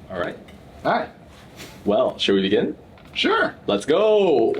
All right. Hi. Well, shall we begin? Sure. Let's go.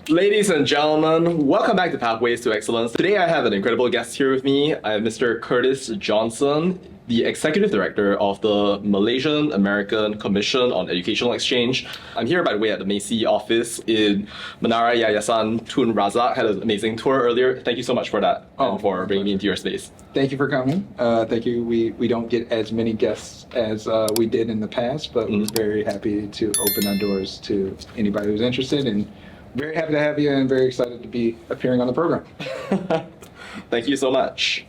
Ladies and gentlemen, welcome back to Pathways to Excellence. Today I have an incredible guest here with me. I have Mr. Curtis Johnson, the Executive Director of the Malaysian American Commission on Educational Exchange. I'm here, by the way, at the MACEE office in Menara Yayasan Tun Razak. Had an amazing tour earlier. Thank you so much for that and for bringing me into your space. Thank you for coming. Thank you. We don't get as many guests as we did in the past, but we're very happy to open our doors to anybody who's interested, and very happy to have you and very excited to be appearing on the program. Thank you so much.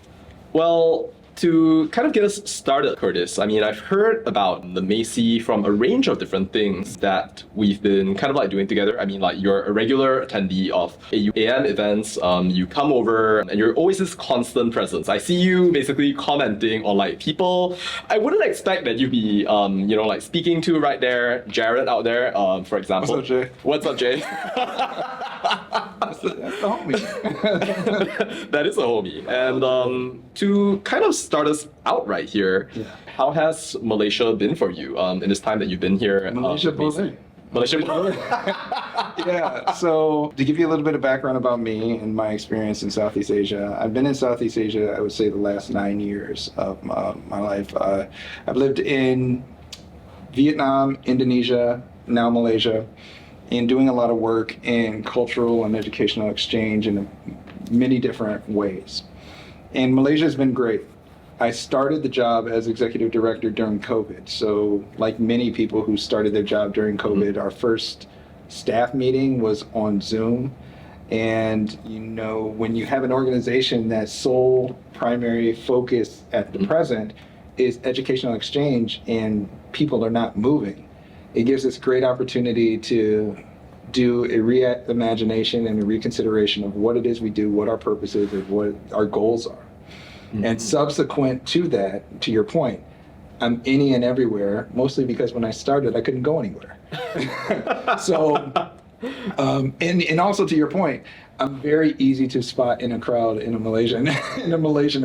Well, to kind of get us started, Curtis, I mean, I've heard about the MACEE from a range of different things that we've been kind of like doing together. I mean, like you're a regular attendee of AUAM events, you come over and you're always this constant presence. I see you basically commenting on like people I wouldn't expect that you'd be, like speaking to right there, Jared out there, for example. What's up, Jay? What's up, Jay? That's the homie. That is a homie. And to kind of start us out right here, how has Malaysia been for you in this time that you've been here? Malaysia Boleh. Malaysia Boleh. Yeah, so to give you a little bit of background about me and my experience in Southeast Asia, I've been in Southeast Asia, I would say the last 9 years of my life. I've lived in Vietnam, Indonesia, now Malaysia, and doing a lot of work in cultural and educational exchange in many different ways. And Malaysia has been great. I started the job as executive director during COVID. So like many people who started their job during COVID, our first staff meeting was on Zoom. And when you have an organization that's sole primary focus at the present is educational exchange and people are not moving, it gives us great opportunity to do a reimagination and a reconsideration of what it is we do, what our purpose is, and what our goals are. And subsequent to that, to your point, I'm any and everywhere, mostly because when I started, I couldn't go anywhere. So, and also to your point, I'm very easy to spot in a crowd in a Malaysian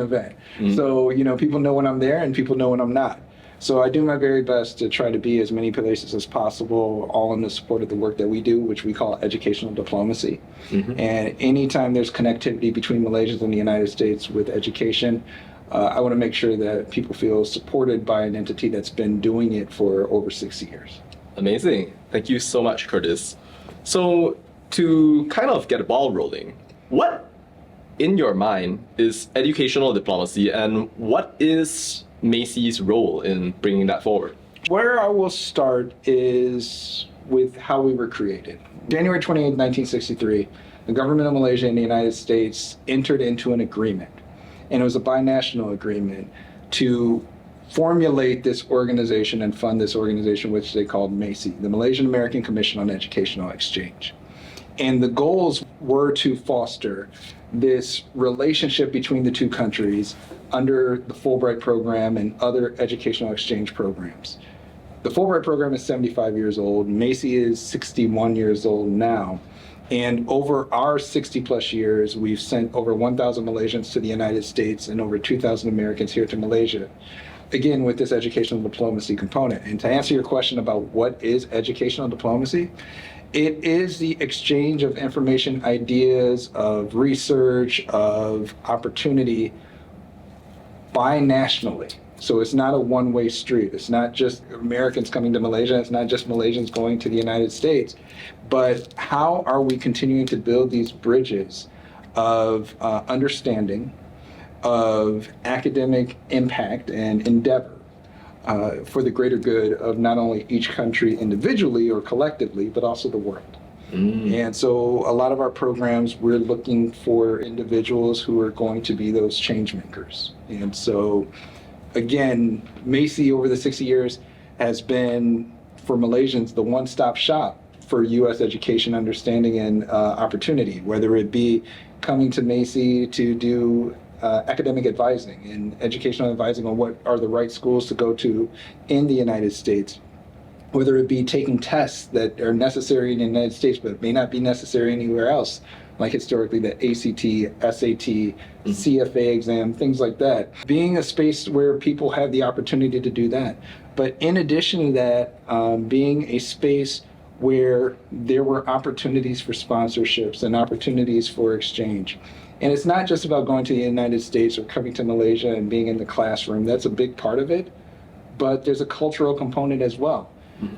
event. So, people know when I'm there and people know when I'm not. So I do my very best to try to be as many places as possible, all in the support of the work that we do, which we call educational diplomacy. And anytime there's connectivity between Malaysians and the United States with education, I want to make sure that people feel supported by an entity that's been doing it for over 6 years. Amazing. Thank you so much, Curtis. So to kind of get the ball rolling, what in your mind is educational diplomacy and what is MACEE's role in bringing that forward? Where I will start is with how we were created. January 28, 1963, the government of Malaysia and the United States entered into an agreement, and it was a binational agreement to formulate this organization and fund this organization, which they called MACEE, the Malaysian American Commission on Educational Exchange. And the goals were to foster this relationship between the two countries under the Fulbright program and other educational exchange programs. The Fulbright program is 75 years old. MACEE is 61 years old now. And over our 60 plus years, we've sent over 1,000 Malaysians to the United States and over 2,000 Americans here to Malaysia. Again, with this educational diplomacy component. And to answer your question about what is educational diplomacy, it is the exchange of information, ideas, of research, of opportunity binationally. So it's not a one-way street. It's not just Americans coming to Malaysia. It's not just Malaysians going to the United States. But how are we continuing to build these bridges of understanding, of academic impact and endeavor for the greater good of not only each country individually or collectively, but also the world. And so a lot of our programs, we're looking for individuals who are going to be those change makers. And so, again, MACEE over the 60 years has been, for Malaysians, the one-stop shop for U.S. education, understanding, and opportunity, whether it be coming to MACEE to do academic advising and educational advising on what are the right schools to go to in the United States, whether it be taking tests that are necessary in the United States but may not be necessary anywhere else, like historically the ACT, SAT, CFA exam, things like that. Being a space where people have the opportunity to do that. But in addition to that, being a space where there were opportunities for sponsorships and opportunities for exchange. And it's not just about going to the United States or coming to Malaysia and being in the classroom. That's a big part of it. But there's a cultural component as well.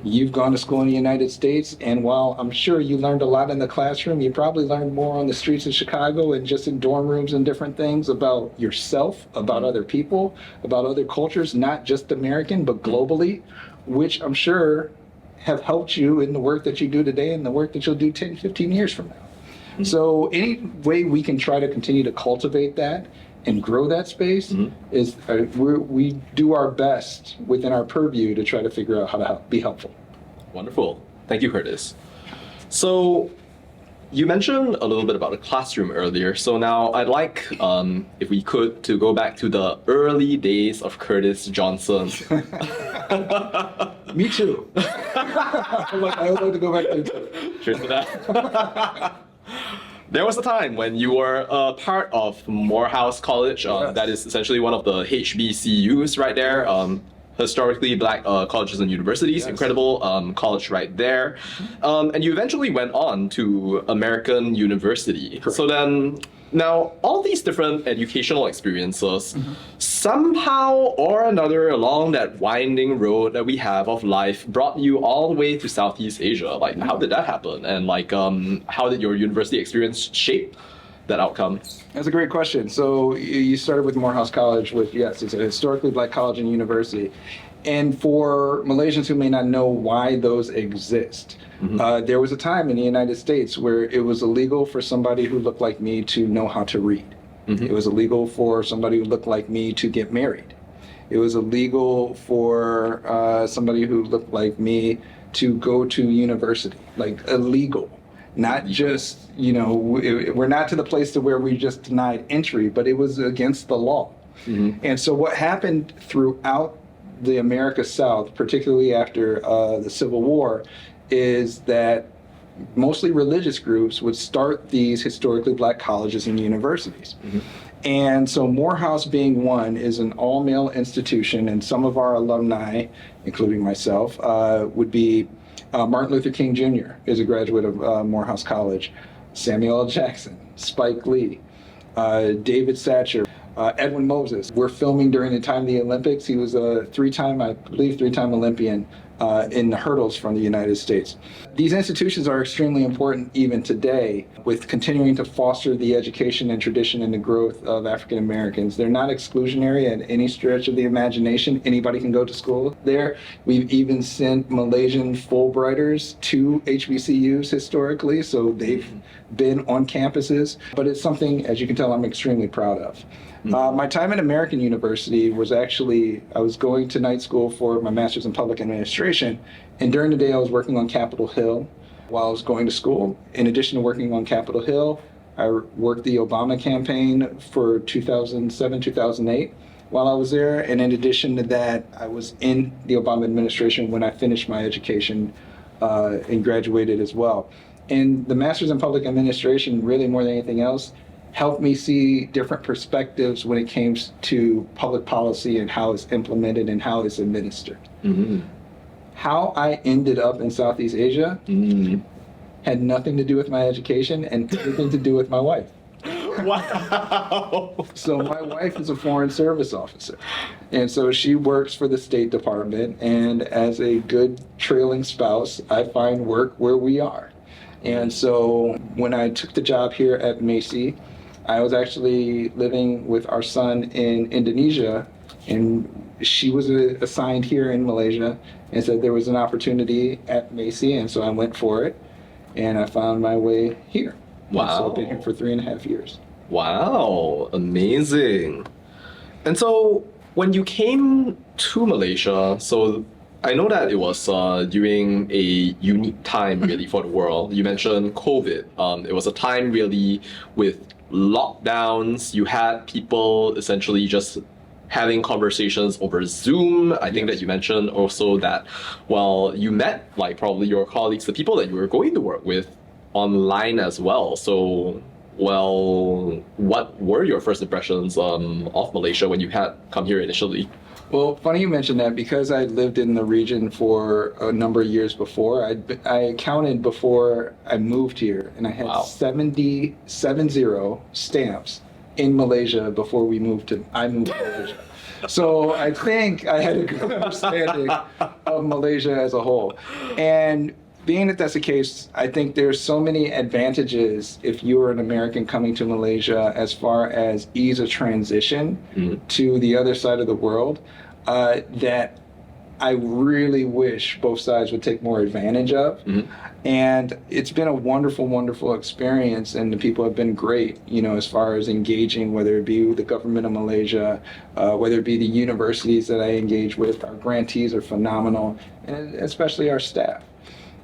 You've gone to school in the United States, and while I'm sure you learned a lot in the classroom, you probably learned more on the streets of Chicago and just in dorm rooms and different things about yourself, about other people, about other cultures, not just American, but globally, which I'm sure have helped you in the work that you do today and the work that you'll do 10, 15 years from now. So any way we can try to continue to cultivate that and grow that space is we do our best within our purview to try to figure out how to be helpful. Wonderful. Thank you, Curtis. So you mentioned a little bit about the classroom earlier. So now I'd like, if we could, to go back to the early days of Curtis Johnson. Me too. I would like to go back there too. Cheers to that. There was a time when you were a part of Morehouse College. Yes. That is essentially one of the HBCUs right there. Historically Black colleges and universities. Yes. Incredible college right there. And you eventually went on to American University. Correct. So then, now all these different educational experiences, somehow or another along that winding road that we have of life brought you all the way to Southeast Asia. Like, how did that happen? And like, how did your university experience shape that outcome? That's a great question. So you started with Morehouse College, which, yes, it's a historically Black college and university. And for Malaysians who may not know why those exist, there was a time in the United States where it was illegal for somebody who looked like me to know how to read. It was illegal for somebody who looked like me to get married. It was illegal for somebody who looked like me to go to university, like illegal. Not just, we're not to the place to where we just denied entry, but it was against the law. And so what happened throughout the America South, particularly after the Civil War, is that mostly religious groups would start these historically Black colleges and universities. And so Morehouse being one is an all-male institution, and some of our alumni, including myself, would be Martin Luther King Jr. is a graduate of Morehouse College, Samuel L. Jackson, Spike Lee, David Satcher, Edwin Moses. We're filming during the time of the Olympics. He was a three-time Olympian in the hurdles from the United States. These institutions are extremely important even today with continuing to foster the education and tradition and the growth of African Americans. They're not exclusionary at any stretch of the imagination. Anybody can go to school there. We've even sent Malaysian Fulbrighters to HBCUs historically, so they've been on campuses. But it's something, as you can tell, I'm extremely proud of. My time at American University was actually, I was going to night school for my master's in public administration, and during the day I was working on Capitol Hill while I was going to school. In addition to working on Capitol Hill, I worked the Obama campaign for 2007, 2008 while I was there, and in addition to that, I was in the Obama administration when I finished my education and graduated as well. And the master's in public administration, really more than anything else, helped me see different perspectives when it came to public policy and how it's implemented and how it's administered. How I ended up in Southeast Asia had nothing to do with my education and everything to do with my wife. Wow. So my wife is a foreign service officer, and so she works for the State Department, and as a good trailing spouse, I find work where we are. And so when I took the job here at MACEE, I was actually living with our son in Indonesia, and she was assigned here in Malaysia and said there was an opportunity at MACEE, and so I went for it, and I found my way here. Wow. And so I've been here for 3.5 years. Wow, amazing. And so when you came to Malaysia, so I know that it was during a unique time really for the world. You mentioned COVID. It was a time really with lockdowns. You had people essentially just having conversations over Zoom. I think that you mentioned also that, well, you met like probably your colleagues, the people that you were going to work with online as well. So, well, what were your first impressions of Malaysia when you had come here initially? Well, funny you mentioned that because I lived in the region for a number of years before. I counted before I moved here, and I had Wow. 70 stamps in Malaysia before I moved to Malaysia. So I think I had a good understanding of Malaysia as a whole. And being that that's the case, I think there's so many advantages if you're an American coming to Malaysia as far as ease of transition to the other side of the world, that I really wish both sides would take more advantage of. And it's been a wonderful, wonderful experience, and the people have been great, as far as engaging, whether it be with the government of Malaysia, whether it be the universities that I engage with. Our grantees are phenomenal, and especially our staff.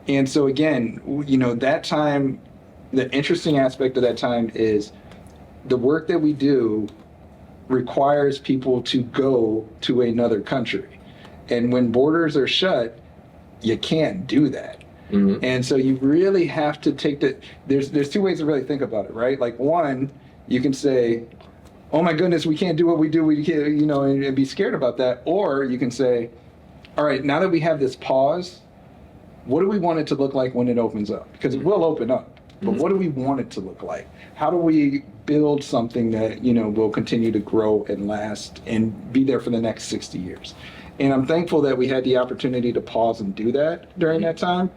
And so again, that time, the interesting aspect of that time is the work that we do requires people to go to another country. And when borders are shut, you can't do that. And so you really have to take there's two ways to really think about it, right? Like, one, you can say, oh my goodness, we can't do what we do, we can't, and be scared about that. Or you can say, all right, now that we have this pause, what do we want it to look like when it opens up? Because it will open up, but what do we want it to look like? How do we build something that, will continue to grow and last and be there for the next 60 years? And I'm thankful that we had the opportunity to pause and do that during that time.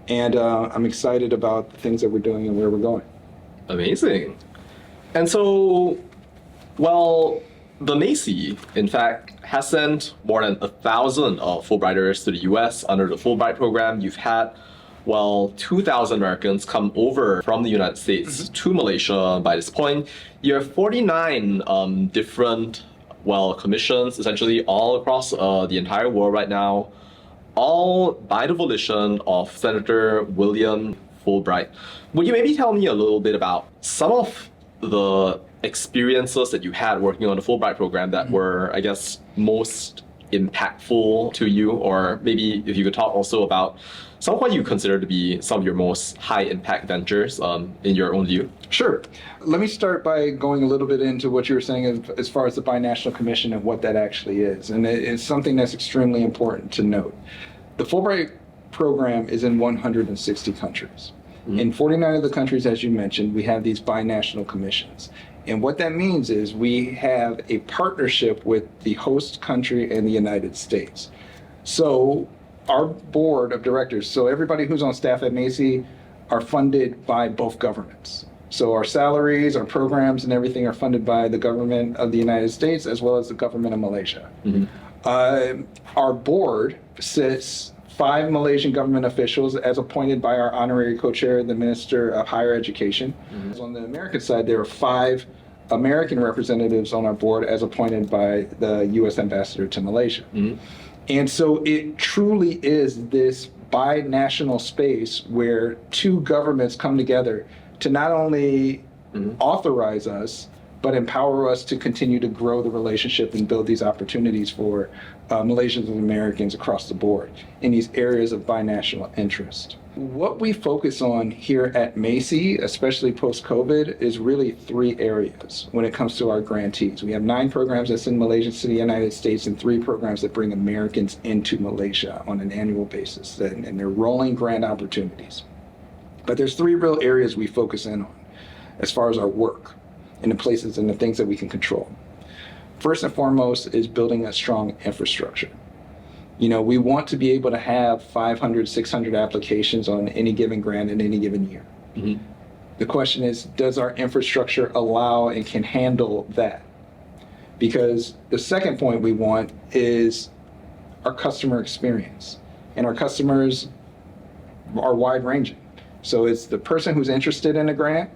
And I'm excited about the things that we're doing and where we're going. Amazing. And so, well, the MACEE, in fact, has sent more than 1,000 Fulbrighters to the US under the Fulbright program. You've had, 2,000 Americans come over from the United States to Malaysia by this point. You have 49 different, commissions, essentially all across the entire world right now, all by the volition of Senator William Fulbright. Would you maybe tell me a little bit about some of the experiences that you had working on the Fulbright program that were, I guess, most impactful to you? Or maybe if you could talk also about some of what you consider to be some of your most high impact ventures in your own view. Sure. Let me start by going a little bit into what you were saying as far as the binational commission and what that actually is. And it's something that's extremely important to note. The Fulbright program is in 160 countries. In 49 of the countries, as you mentioned, we have these binational commissions. And what that means is we have a partnership with the host country and the United States. So our board of directors, so everybody who's on staff at MACEE are funded by both governments. So our salaries, our programs, and everything are funded by the government of the United States as well as the government of Malaysia. Our board sits 5 Malaysian government officials as appointed by our honorary co-chair, the Minister of Higher Education. On the American side, there are 5 American representatives on our board as appointed by the U.S. ambassador to Malaysia. And so it truly is this binational space where 2 governments come together to not only authorize us, but empower us to continue to grow the relationship and build these opportunities for Malaysians and Americans across the board in these areas of binational interest. What we focus on here at MACEE, especially post-COVID, is really 3 areas when it comes to our grantees. We have 9 programs that send Malaysians to the United States and 3 programs that bring Americans into Malaysia on an annual basis, and they're rolling grant opportunities. But there's 3 real areas we focus in on as far as our work and the places and the things that we can control. First and foremost is building a strong infrastructure. We want to be able to have 500, 600 applications on any given grant in any given year. The question is, does our infrastructure allow and can handle that? Because the second point we want is our customer experience. And our customers are wide-ranging. So it's the person who's interested in a grant,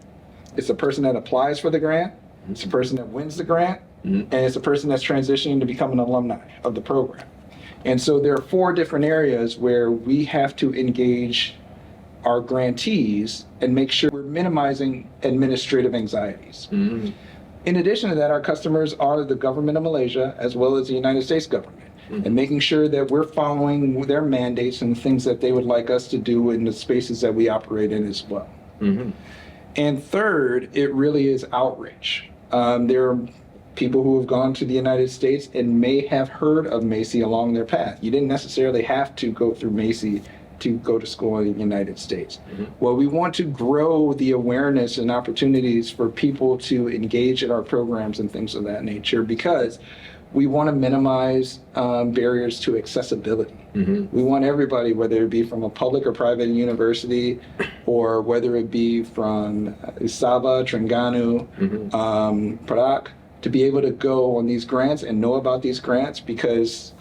it's the person that applies for the grant, it's the person that wins the grant, and it's the person that's transitioning to become an alumni of the program. And so there are 4 different areas where we have to engage our grantees and make sure we're minimizing administrative anxieties. In addition to that, our customers are the government of Malaysia as well as the United States government, and making sure that we're following their mandates and things that they would like us to do in the spaces that we operate in as well. And third, it really is outreach. There are people who have gone to the United States and may have heard of MACEE along their path. You didn't necessarily have to go through MACEE to go to school in the United States. Well, we want to grow the awareness and opportunities for people to engage in our programs and things of that nature, because we want to minimize barriers to accessibility. We want everybody, whether it be from a public or private university, or whether it be from Sabah, Terengganu, Perak, to be able to go on these grants and know about these grants, because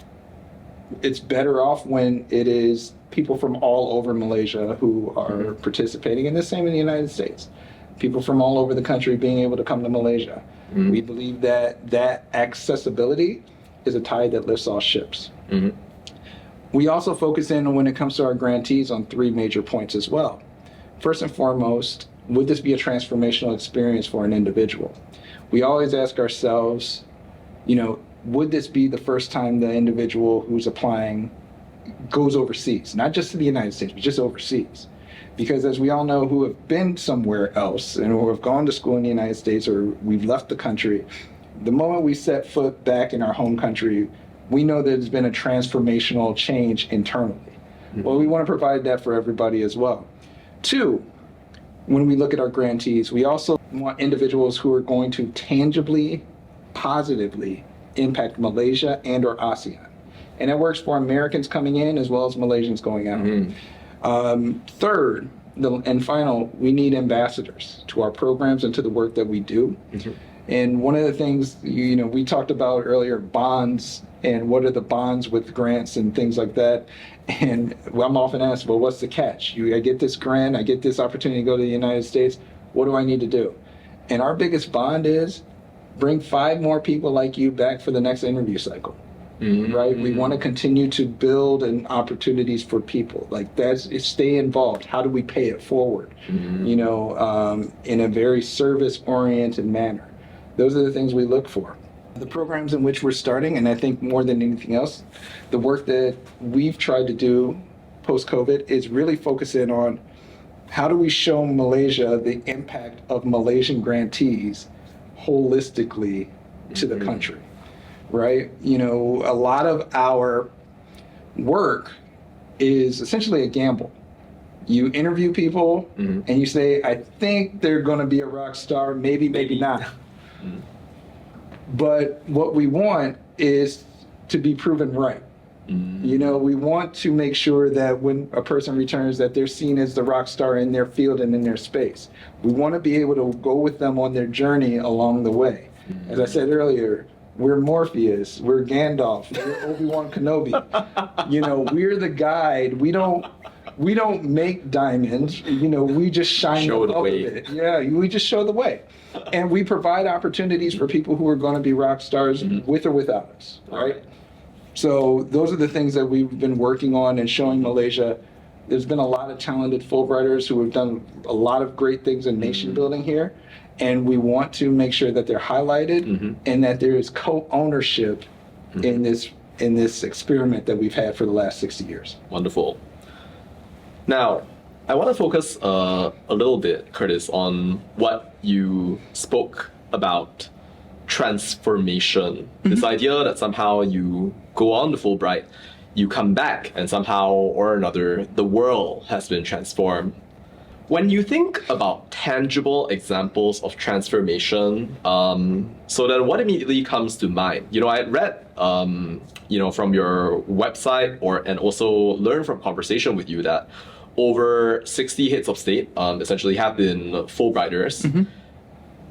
it's better off when it is people from all over Malaysia who are participating, and the same in the United States. People from all over the country being able to come to Malaysia. We believe that that accessibility is a tide that lifts all ships. We also focus in, when it comes to our grantees, on three major points as well. First and foremost, would this be a transformational experience for an individual? We always ask ourselves, would this be the first time the individual who's applying goes overseas, not just to the United States, but just overseas? Because as we all know, who have been somewhere else and who have gone to school in the United States, or we've left the country, the moment we set foot back in our home country, we know there's been a transformational change internally. Well, we want to provide that for everybody as well. Two, when we look at our grantees, we also want individuals who are going to tangibly, positively impact Malaysia and or ASEAN. And that works for Americans coming in as well as Malaysians going out. Third, and final, we need ambassadors to our programs and to the work that we do. And one of the things, we talked about earlier, bonds, and what are the bonds with grants and things like that. And I'm often asked, well, what's the catch? I get this grant, I get this opportunity to go to the United States. What do I need to do? And our biggest bond is bring 5 more people like you back for the next interview cycle. Right? We want to continue to build and opportunities for people. Like stay involved. How do we pay it forward? In a very service-oriented manner. Those are the things we look for. The programs in which we're starting, and I think more than anything else, the work that we've tried to do post-COVID is really focus in on how do we show Malaysia the impact of Malaysian grantees holistically to the country. Right? A lot of our work is essentially a gamble. You interview people and you say, I think they're going to be a rock star, maybe not. But what we want is to be proven right. We want to make sure that when a person returns, that they're seen as the rock star in their field and in their space. We want to be able to go with them on their journey along the way. As I said earlier, we're Morpheus, we're Gandalf, we're Obi-Wan Kenobi. We're the guide. We don't make diamonds. We just shine show them up a bit. Yeah, we just show the way. And we provide opportunities for people who are going to be rock stars with or without us, right? So those are the things that we've been working on and showing Malaysia. There's been a lot of talented Fulbrighters who have done a lot of great things in nation building here. And we want to make sure that they're highlighted and that there is co-ownership in this experiment that we've had for the last 60 years. Wonderful. Now, I want to focus a little bit, Curtis, on what you spoke about transformation. This idea that somehow you go on to Fulbright, you come back, and somehow or another, the world has been transformed. When you think about tangible examples of transformation, so then what immediately comes to mind? I read, from your website and also learned from conversation with you that over 60 heads of state essentially have been Fulbrighters,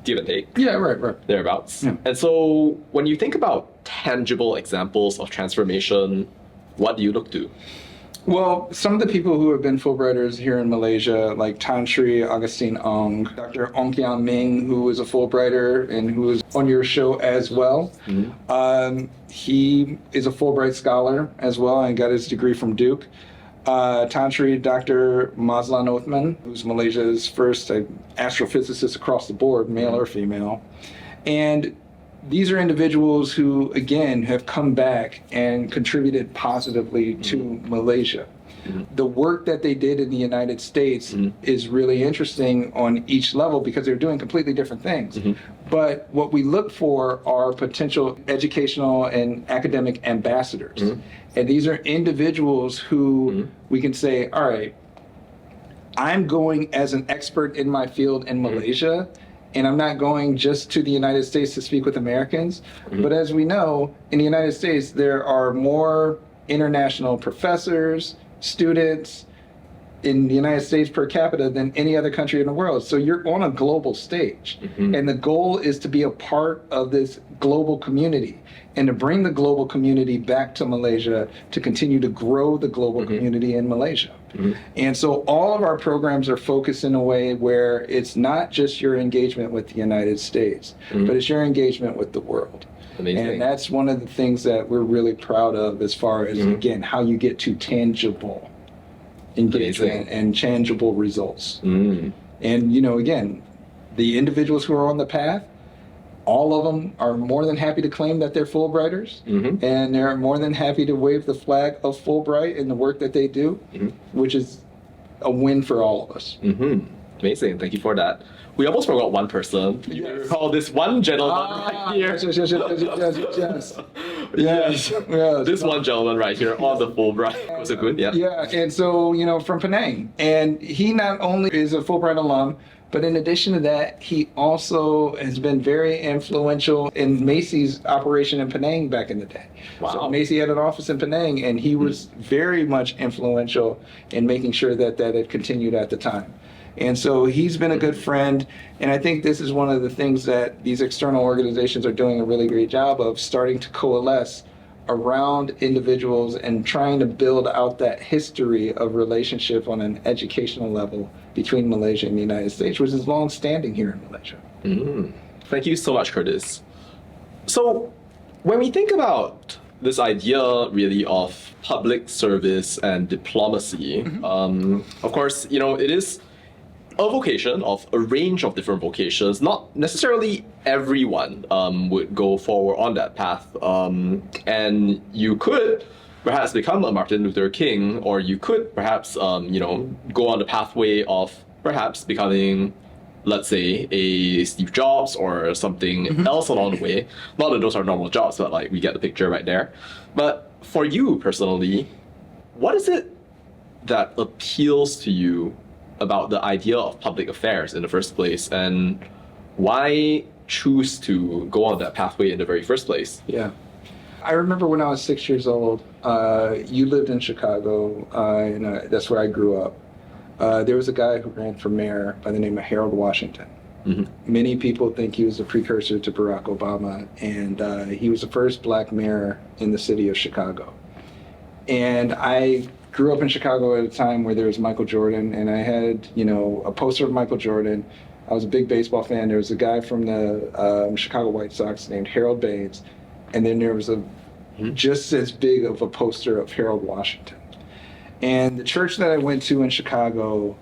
give and take. Yeah, right. Thereabouts. Yeah. And so when you think about tangible examples of transformation, what do you look to? Well, some of the people who have been Fulbrighters here in Malaysia, like Tan Sri Augustine Ong, Dr. Ong Kian Ming, who is a Fulbrighter and who is on your show as well. He is a Fulbright scholar as well and got his degree from Duke. Tan Sri Dr. Mazlan Othman, who's Malaysia's first astrophysicist across the board, male or female. And these are individuals who, again, have come back and contributed positively to Malaysia. The work that they did in the United States is really interesting on each level because they're doing completely different things. But what we look for are potential educational and academic ambassadors. And these are individuals who we can say, all right, I'm going as an expert in my field in Malaysia, and I'm not going just to the United States to speak with Americans. But as we know, in the United States, there are more international professors, students in the United States per capita than any other country in the world. So you're on a global stage. And the goal is to be a part of this global community and to bring the global community back to Malaysia to continue to grow the global community in Malaysia. And so all of our programs are focused in a way where it's not just your engagement with the United States, but it's your engagement with the world. Amazing. And that's one of the things that we're really proud of as far as, again, how you get to tangible engagement and tangible results. And, you know, again, the individuals who are on the path, all of them are more than happy to claim that they're Fulbrighters, and they're more than happy to wave the flag of Fulbright in the work that they do, which is a win for all of us. Amazing. Thank you for that. We almost forgot one person. You may recall this one gentleman right here. Yes. This one gentleman right here on the Fulbright. Was it good? Yeah. Yeah, and so, you know, from Penang. And he not only is a Fulbright alum, but in addition to that, he also has been very influential in MACEE's operation in Penang back in the day. Wow. So MACEE had an office in Penang, and he was very much influential in making sure that that had continued at the time. And so he's been a good friend, and I think this is one of the things that these external organizations are doing a really great job of, starting to coalesce around individuals and trying to build out that history of relationship on an educational level between Malaysia and the United States, which is long-standing here in Malaysia. Thank you so much, Curtis. So when we think about this idea really of public service and diplomacy, of course, you know, it is a vocation of a range of different vocations. Not necessarily everyone would go forward on that path. And you could perhaps become a Martin Luther King, or you could perhaps, you know, go on the pathway of perhaps becoming, let's say, a Steve Jobs or something else along the way. Not that those are normal jobs, but like we get the picture right there. But for you personally, what is it that appeals to you about the idea of public affairs in the first place, and why choose to go on that pathway in the very first place? Yeah. I remember when I was 6 years old, you lived in Chicago, and that's where I grew up. There was a guy who ran for mayor by the name of Harold Washington. Many people think he was a precursor to Barack Obama, and he was the first black mayor in the city of Chicago. And I grew up in Chicago at a time where there was Michael Jordan, and I had, you know, a poster of Michael Jordan. I was a big baseball fan. There was a guy from the Chicago White Sox named Harold Baines, and then there was a just as big of a poster of Harold Washington. And the church that I went to in Chicago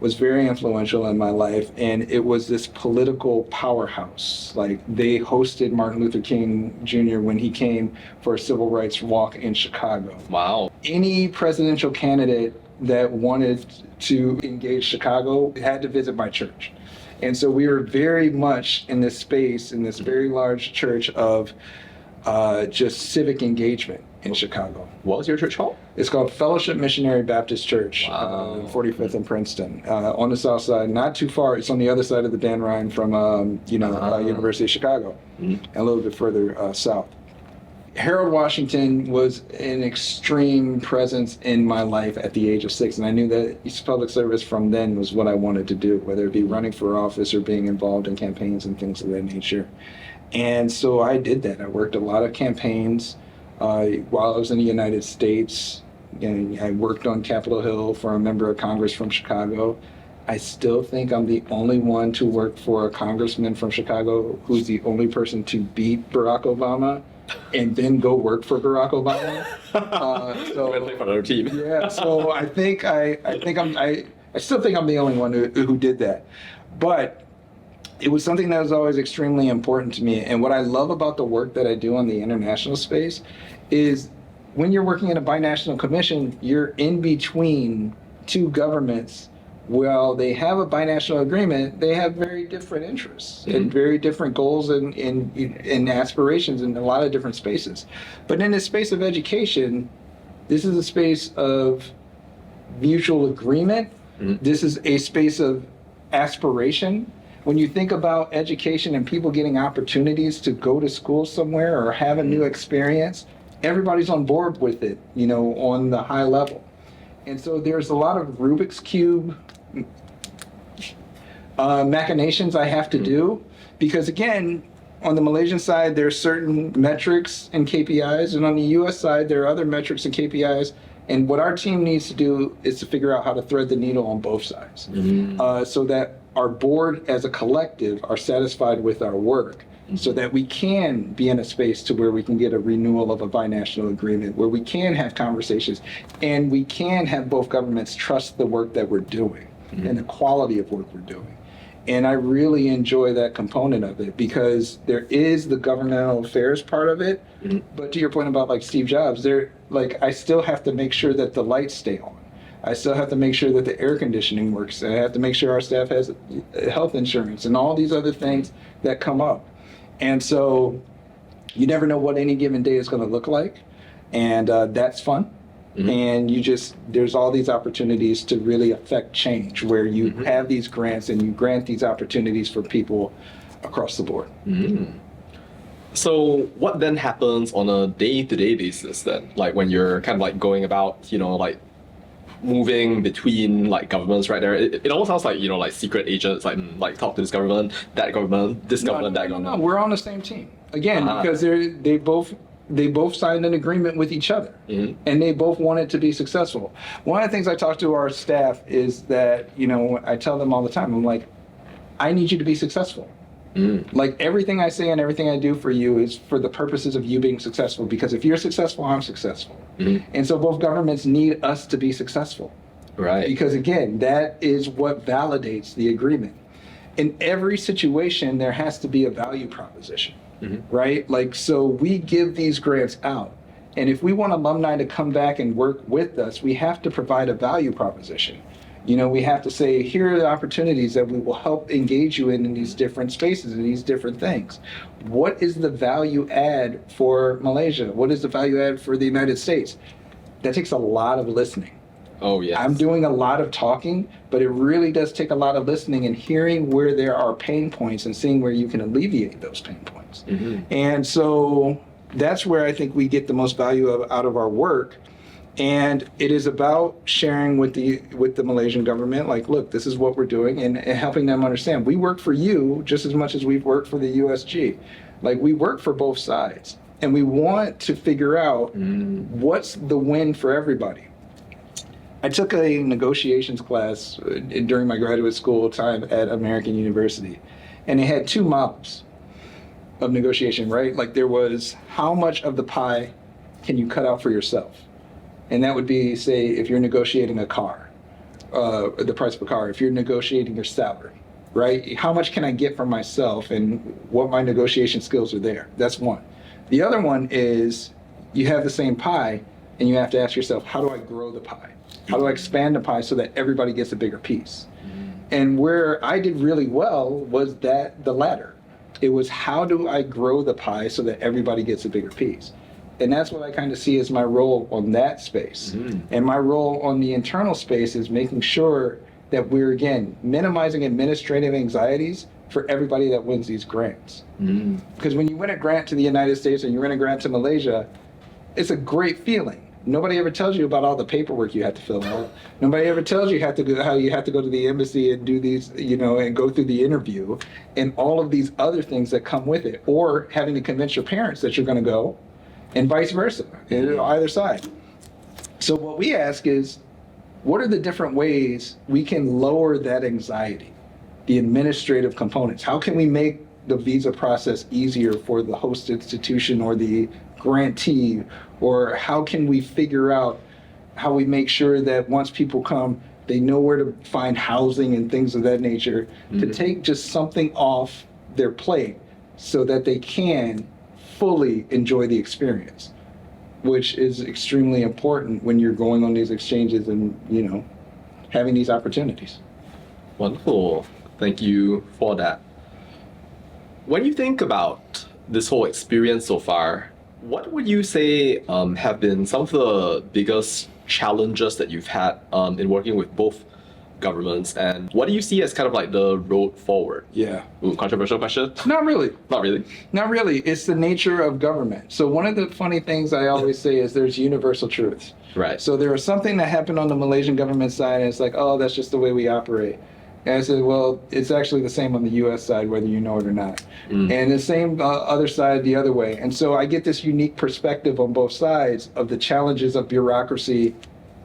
was very influential in my life, and it was this political powerhouse. Like, they hosted Martin Luther King Jr. when he came for a civil rights walk in Chicago. Wow. Any presidential candidate that wanted to engage Chicago had to visit my church. And so we were very much in this space, in this very large church of just civic engagement in Chicago. What was your church called? It's called Fellowship Missionary Baptist Church, Wow. 45th and Princeton, on the south side, not too far. It's on the other side of the Dan Ryan from, University of Chicago, and a little bit further south. Harold Washington was an extreme presence in my life at the age of 6, and I knew that public service from then was what I wanted to do, whether it be running for office or being involved in campaigns and things of that nature. And so I did that. I worked a lot of campaigns while I was in the United States. And I worked on Capitol Hill for a member of Congress from Chicago. I still think I'm the only one to work for a congressman from Chicago who's the only person to beat Barack Obama and then go work for Barack Obama. So play for another team. Yeah, so I still think I'm the only one who did that. But it was something that was always extremely important to me. And what I love about the work that I do on the international space is when you're working in a binational commission, you're in between two governments Well, they have a binational agreement, they have very different interests and very different goals and aspirations in a lot of different spaces. But in the space of education, this is a space of mutual agreement. This is a space of aspiration. When you think about education and people getting opportunities to go to school somewhere or have a new experience, everybody's on board with it, you know, on the high level. And so there's a lot of Rubik's Cube machinations I have to do, because again, on the Malaysian side, there are certain metrics and KPIs, and on the US side, there are other metrics and KPIs. And what our team needs to do is to figure out how to thread the needle on both sides, so that our board as a collective are satisfied with our work, so that we can be in a space to where we can get a renewal of a binational agreement, where we can have conversations, and we can have both governments trust the work that we're doing and the quality of work we're doing. And I really enjoy that component of it, because there is the governmental affairs part of it. But to your point about like Steve Jobs, I still have to make sure that the lights stay on. I still have to make sure that the air conditioning works. I have to make sure our staff has health insurance and all these other things that come up. And so you never know what any given day is going to look like. And that's fun. And there's all these opportunities to really affect change, where you have these grants and you grant these opportunities for people across the board. So what then happens on a day-to-day basis then? Like when you're kind of like going about, you know, like moving between like governments right there. It almost sounds like, you know, like secret agents, like talk to this government, that government, this government, that government. No, we're on the same team. Again, because they both signed an agreement with each other, and they both want it to be successful. One of the things I talk to our staff is that, you know, I tell them all the time, I'm like, I need you to be successful. Like everything I say and everything I do for you is for the purposes of you being successful, because if you're successful, I'm successful. And so both governments need us to be successful. Right. Because again, that is what validates the agreement. In every situation, there has to be a value proposition, right? Like, so we give these grants out. And if we want alumni to come back and work with us, we have to provide a value proposition. You know, we have to say, here are the opportunities that we will help engage you in these different spaces and these different things. What is the value add for Malaysia? What is the value add for the United States? That takes a lot of listening. Oh, yes. I'm doing a lot of talking, but it really does take a lot of listening and hearing where there are pain points and seeing where you can alleviate those pain points. And so that's where I think we get the most value out of our work. And it is about sharing with the Malaysian government, like, look, this is what we're doing, and helping them understand. We work for you just as much as we've worked for the USG. Like, we work for both sides, and we want to figure out what's the win for everybody. I took a negotiations class during my graduate school time at American University, and they had two models of negotiation, right? Like, there was, how much of the pie can you cut out for yourself? And that would be, say, if you're negotiating a car, the price of a car, if you're negotiating your salary, right? How much can I get for myself and what my negotiation skills are there? That's one. The other one is you have the same pie and you have to ask yourself, how do I grow the pie? How do I expand the pie so that everybody gets a bigger piece? And where I did really well was the latter. It was, how do I grow the pie so that everybody gets a bigger piece? And that's what I kind of see as my role on that space. And my role on the internal space is making sure that we're, again, minimizing administrative anxieties for everybody that wins these grants. Because when you win a grant to the United States and you win a grant to Malaysia, it's a great feeling. Nobody ever tells you about all the paperwork you have to fill out. Nobody ever tells you how you have to go to the embassy and do these, you know, and go through the interview and all of these other things that come with it, or having to convince your parents that you're going to go, and vice versa, either side. So what we ask is, what are the different ways we can lower that anxiety, the administrative components? How can we make the visa process easier for the host institution or the grantee? Or how can we figure out how we make sure that once people come, they know where to find housing and things of that nature, to take just something off their plate so that they can fully enjoy the experience, which is extremely important when you're going on these exchanges and, you know, having these opportunities. Wonderful. Thank you for that. When you think about this whole experience so far, what would you say have been some of the biggest challenges that you've had in working with both governments, and what do you see as kind of like the road forward? Yeah. Ooh, controversial question? Not really. Not really. Not really. It's the nature of government. So one of the funny things I always say is there's universal truths. Right. So there was something that happened on the Malaysian government side, and it's like, oh, that's just the way we operate. And I said, well, it's actually the same on the U.S. side, whether you know it or not. And the same other side the other way. And so I get this unique perspective on both sides of the challenges of bureaucracy,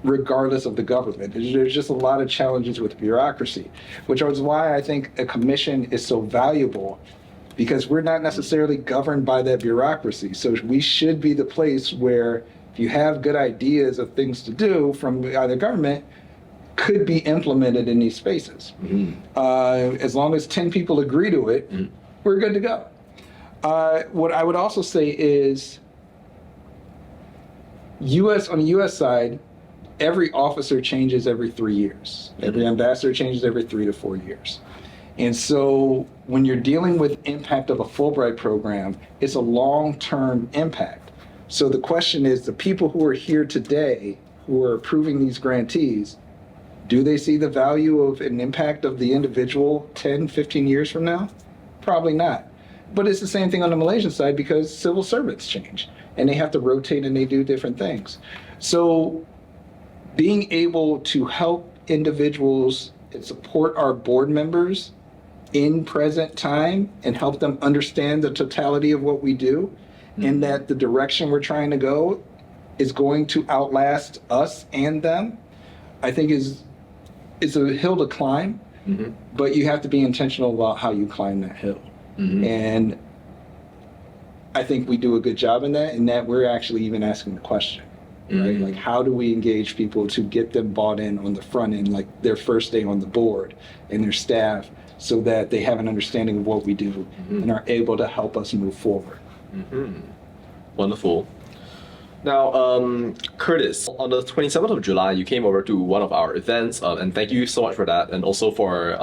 regardless of the government. There's just a lot of challenges with bureaucracy, which is why I think a commission is so valuable, because we're not necessarily governed by that bureaucracy. So we should be the place where if you have good ideas of things to do from either government, could be implemented in these spaces. As long as 10 people agree to it, we're good to go. What I would also say is on the US side, every officer changes every 3 years. Every ambassador changes every 3 to 4 years. And so when you're dealing with impact of a Fulbright program, it's a long-term impact. So the question is, the people who are here today, who are approving these grantees, do they see the value of an impact of the individual 10, 15 years from now? Probably not. But it's the same thing on the Malaysian side, because civil servants change and they have to rotate and they do different things. So being able to help individuals and support our board members in present time and help them understand the totality of what we do, and that the direction we're trying to go is going to outlast us and them, I think is a hill to climb, but you have to be intentional about how you climb that hill. And I think we do a good job in that we're actually even asking the question, right? Like, how do we engage people to get them bought in on the front end, like their first day on the board and their staff, so that they have an understanding of what we do and are able to help us move forward. Wonderful. Now, Curtis, on the 27th of July, you came over to one of our events, and thank you so much for that, and also for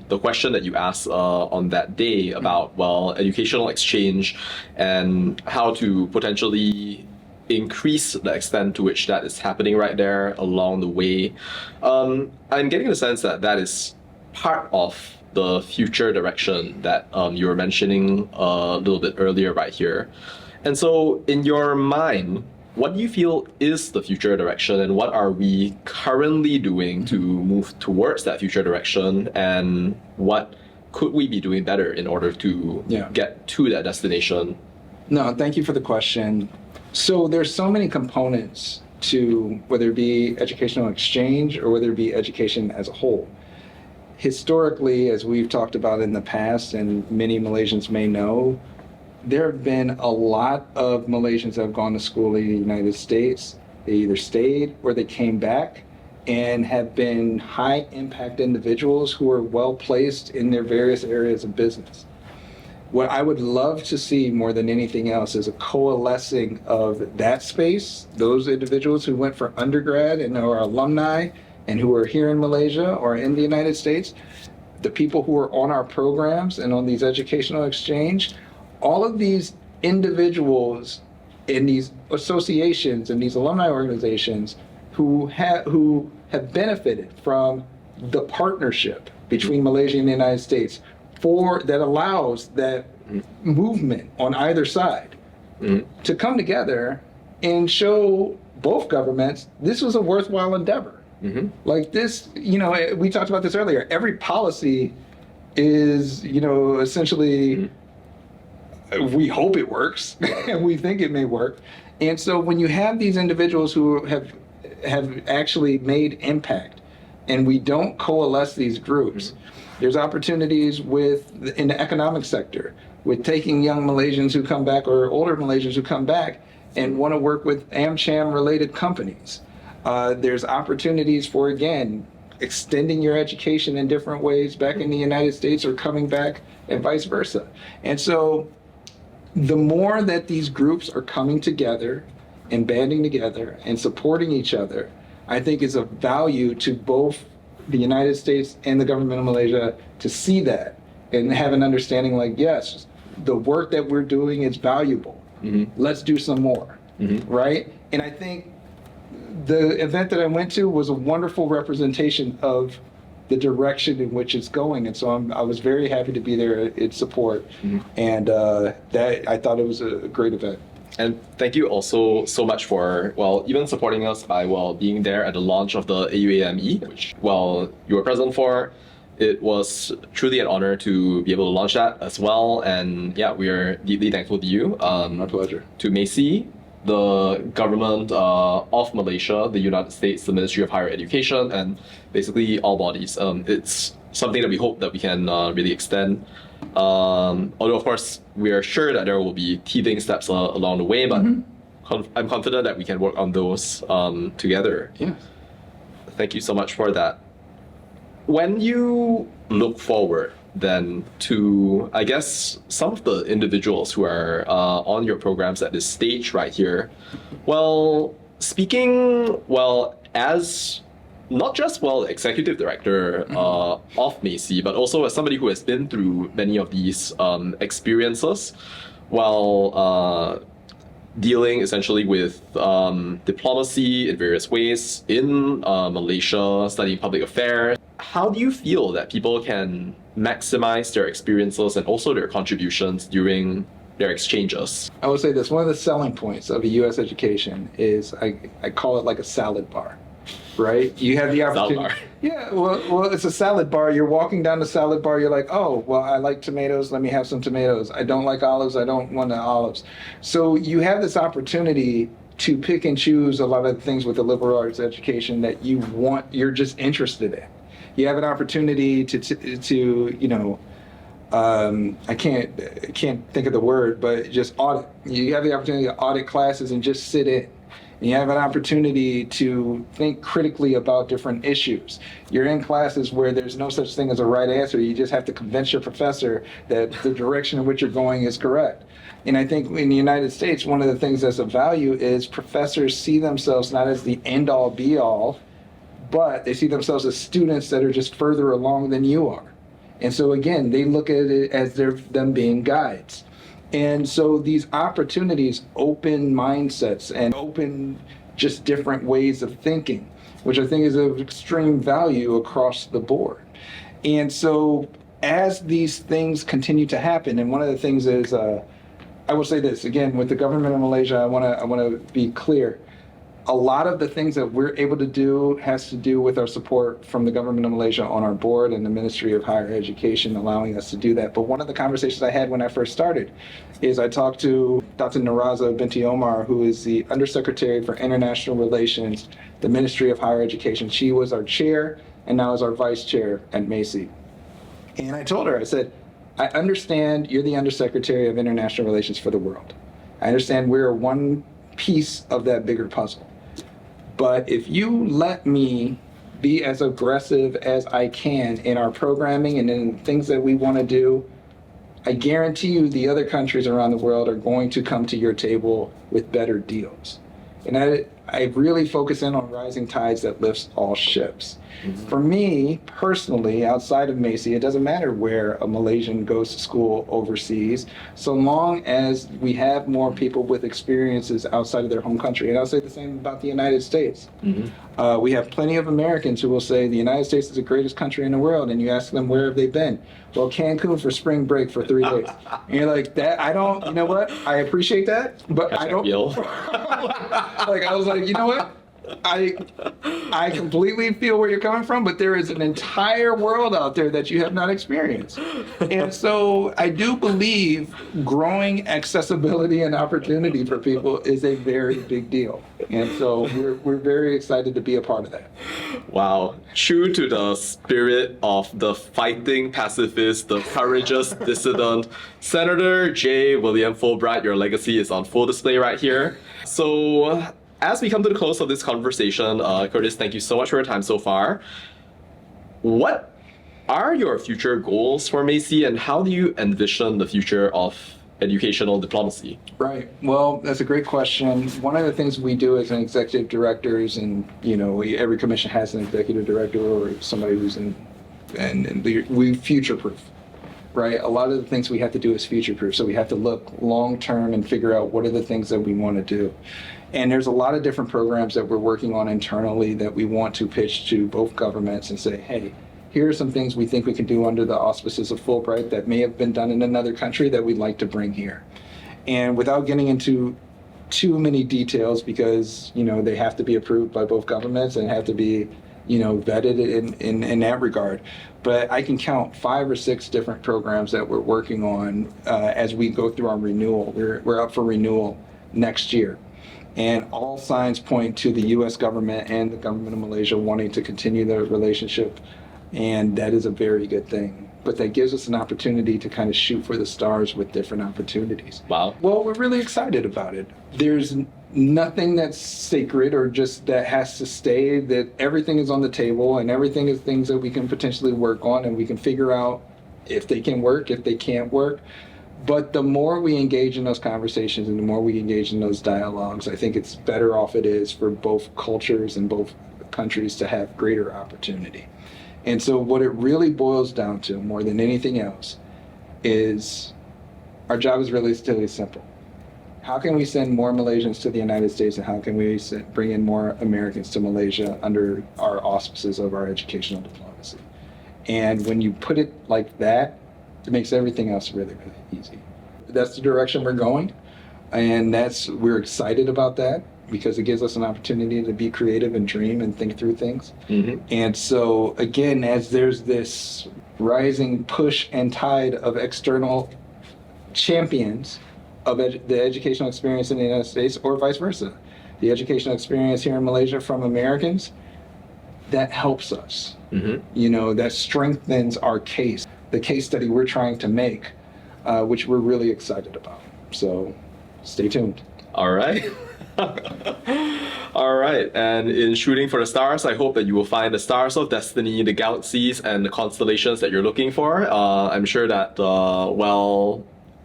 the question that you asked on that day about, well, educational exchange and how to potentially increase the extent to which that is happening right there along the way. I'm getting the sense that that is part of the future direction that you were mentioning a little bit earlier right here. And so in your mind, what do you feel is the future direction, and what are we currently doing to move towards that future direction, and what could we be doing better in order to get to that destination? No, thank you for the question. So there's so many components to whether it be educational exchange or whether it be education as a whole. Historically, as we've talked about in the past, and many Malaysians may know, there have been a lot of Malaysians that have gone to school in the United States. They either stayed or they came back and have been high impact individuals who are well placed in their various areas of business. What I would love to see more than anything else is a coalescing of that space, those individuals who went for undergrad and are alumni and who are here in Malaysia or in the United States, the people who are on our programs and on these educational exchange, all of these individuals in these associations and these alumni organizations who have benefited from the partnership between Malaysia and the United States that allows that movement on either side to come together and show both governments this was a worthwhile endeavor. Like this, we talked about this earlier. Every policy is, essentially, we hope it works and we think it may work. And so when you have these individuals who have actually made impact, and we don't coalesce these groups, there's opportunities in the economic sector with taking young Malaysians who come back or older Malaysians who come back and want to work with AmCham related companies. There's opportunities for, again, extending your education in different ways back in the United States or coming back and vice versa. And so the more that these groups are coming together and banding together and supporting each other, I think is of value to both the United States and the government of Malaysia to see that and have an understanding like, yes, the work that we're doing is valuable. Let's do some more, right? And I think the event that I went to was a wonderful representation of the direction in which it's going. And so I was very happy to be there in support. And that I thought it was a great event. And thank you also so much for, well, even supporting us by, well, being there at the launch of the AUAME, which, well, you were present for. It was truly an honor to be able to launch that as well. And yeah, we are deeply thankful to you. My pleasure. To MACEE, the government of Malaysia, the United States, the Ministry of Higher Education, and basically all bodies. It's something that we hope that we can really extend. Although, of course, we are sure that there will be teething steps along the way, but I'm confident that we can work on those together. Yes. Thank you so much for that. When you look forward then to, I guess, some of the individuals who are on your programs at this stage right here, well, speaking, well, as not just, well, executive director of MACEE, but also as somebody who has been through many of these experiences while dealing essentially with diplomacy in various ways in Malaysia, studying public affairs. How do you feel that people can maximize their experiences and also their contributions during their exchanges? I would say this, one of the selling points of a U.S. education is I call it like a salad bar, right? You have the opportunity. Salad bar. Yeah, well, it's a salad bar. You're walking down the salad bar. You're like, oh, well, I like tomatoes. Let me have some tomatoes. I don't like olives. I don't want the olives. So you have this opportunity to pick and choose a lot of things with the liberal arts education that you want, you're just interested in. You have an opportunity to you know, I can't think of the word, but just audit. You have the opportunity to audit classes and just sit in. And you have an opportunity to think critically about different issues. You're in classes where there's no such thing as a right answer. You just have to convince your professor that the direction in which you're going is correct. And I think in the United States, one of the things that's of value is professors see themselves not as the end-all be-all, but they see themselves as students that are just further along than you are. And so again, they look at it as them being guides. And so these opportunities open mindsets and open just different ways of thinking, which I think is of extreme value across the board. And so as these things continue to happen, and one of the things is, I will say this, again, with the government of Malaysia, I want to be clear. A lot of the things that we're able to do has to do with our support from the government of Malaysia on our board and the Ministry of Higher Education allowing us to do that. But one of the conversations I had when I first started is I talked to Dr. Naraza Binti Omar, who is the Undersecretary for International Relations, the Ministry of Higher Education. She was our chair and now is our vice chair at MACEE. And I told her, I said, I understand you're the Undersecretary of International Relations for the world. I understand we're one piece of that bigger puzzle. But if you let me be as aggressive as I can in our programming and in things that we want to do, I guarantee you the other countries around the world are going to come to your table with better deals. And I really focus in on rising tides that lifts all ships. For me, personally, outside of MACEE, it doesn't matter where a Malaysian goes to school overseas, so long as we have more people with experiences outside of their home country. And I'll say the same about the United States. We have plenty of Americans who will say the United States is the greatest country in the world, and you ask them where have they been? Well, Cancun for spring break for 3 days. And you're like, that, I don't, you know what? I appreciate that, but I don't. Like, I was like, you know what? I completely feel where you're coming from, but there is an entire world out there that you have not experienced. And so I do believe growing accessibility and opportunity for people is a very big deal. And so we're very excited to be a part of that. Wow. True to the spirit of the fighting pacifist, the courageous dissident, Senator J. William Fulbright, your legacy is on full display right here. So as we come to the close of this conversation, Curtis, thank you so much for your time so far. What are your future goals for MACEE, and how do you envision the future of educational diplomacy? Right. Well, that's a great question. One of the things we do as an executive directors, and every commission has an executive director or somebody who's and we future-proof. Right. A lot of the things we have to do is future-proof. So we have to look long-term and figure out what are the things that we want to do. And there's a lot of different programs that we're working on internally that we want to pitch to both governments and say, hey, here are some things we think we can do under the auspices of Fulbright that may have been done in another country that we'd like to bring here. And without getting into too many details, because they have to be approved by both governments and have to be vetted in that regard. But I can count 5 or 6 different programs that we're working on as we go through our renewal. We're up for renewal next year. And all signs point to the U.S. government and the government of Malaysia wanting to continue their relationship. And that is a very good thing. But that gives us an opportunity to kind of shoot for the stars with different opportunities. Wow. Well, we're really excited about it. There's nothing that's sacred or just that has to stay, that everything is on the table and everything is things that we can potentially work on and we can figure out if they can work, if they can't work. But the more we engage in those conversations and the more we engage in those dialogues, I think it's better off it is for both cultures and both countries to have greater opportunity. And so what it really boils down to more than anything else is our job is really simple. How can we send more Malaysians to the United States, and how can we bring in more Americans to Malaysia under our auspices of our educational diplomacy? And when you put it like that, it makes everything else really, really easy. That's the direction we're going, and we're excited about that because it gives us an opportunity to be creative and dream and think through things. Mm-hmm. And so, again, as there's this rising push and tide of external champions of the educational experience in the United States, or vice versa, the educational experience here in Malaysia from Americans, that helps us. Mm-hmm. That strengthens our case, the case study we're trying to make, which we're really excited about. So stay tuned. All right. All right. And in shooting for the stars, I hope that you will find the stars of destiny, the galaxies, and the constellations that you're looking for. I'm sure that,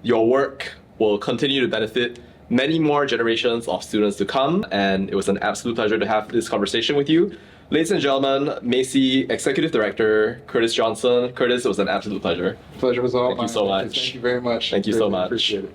your work will continue to benefit many more generations of students to come. And it was an absolute pleasure to have this conversation with you. Ladies and gentlemen, MACEE Executive Director Curtis Johnson. Curtis, it was an absolute pleasure. Pleasure was all mine. Thank you so much. Thank you very much. Thank you so much. Appreciate it.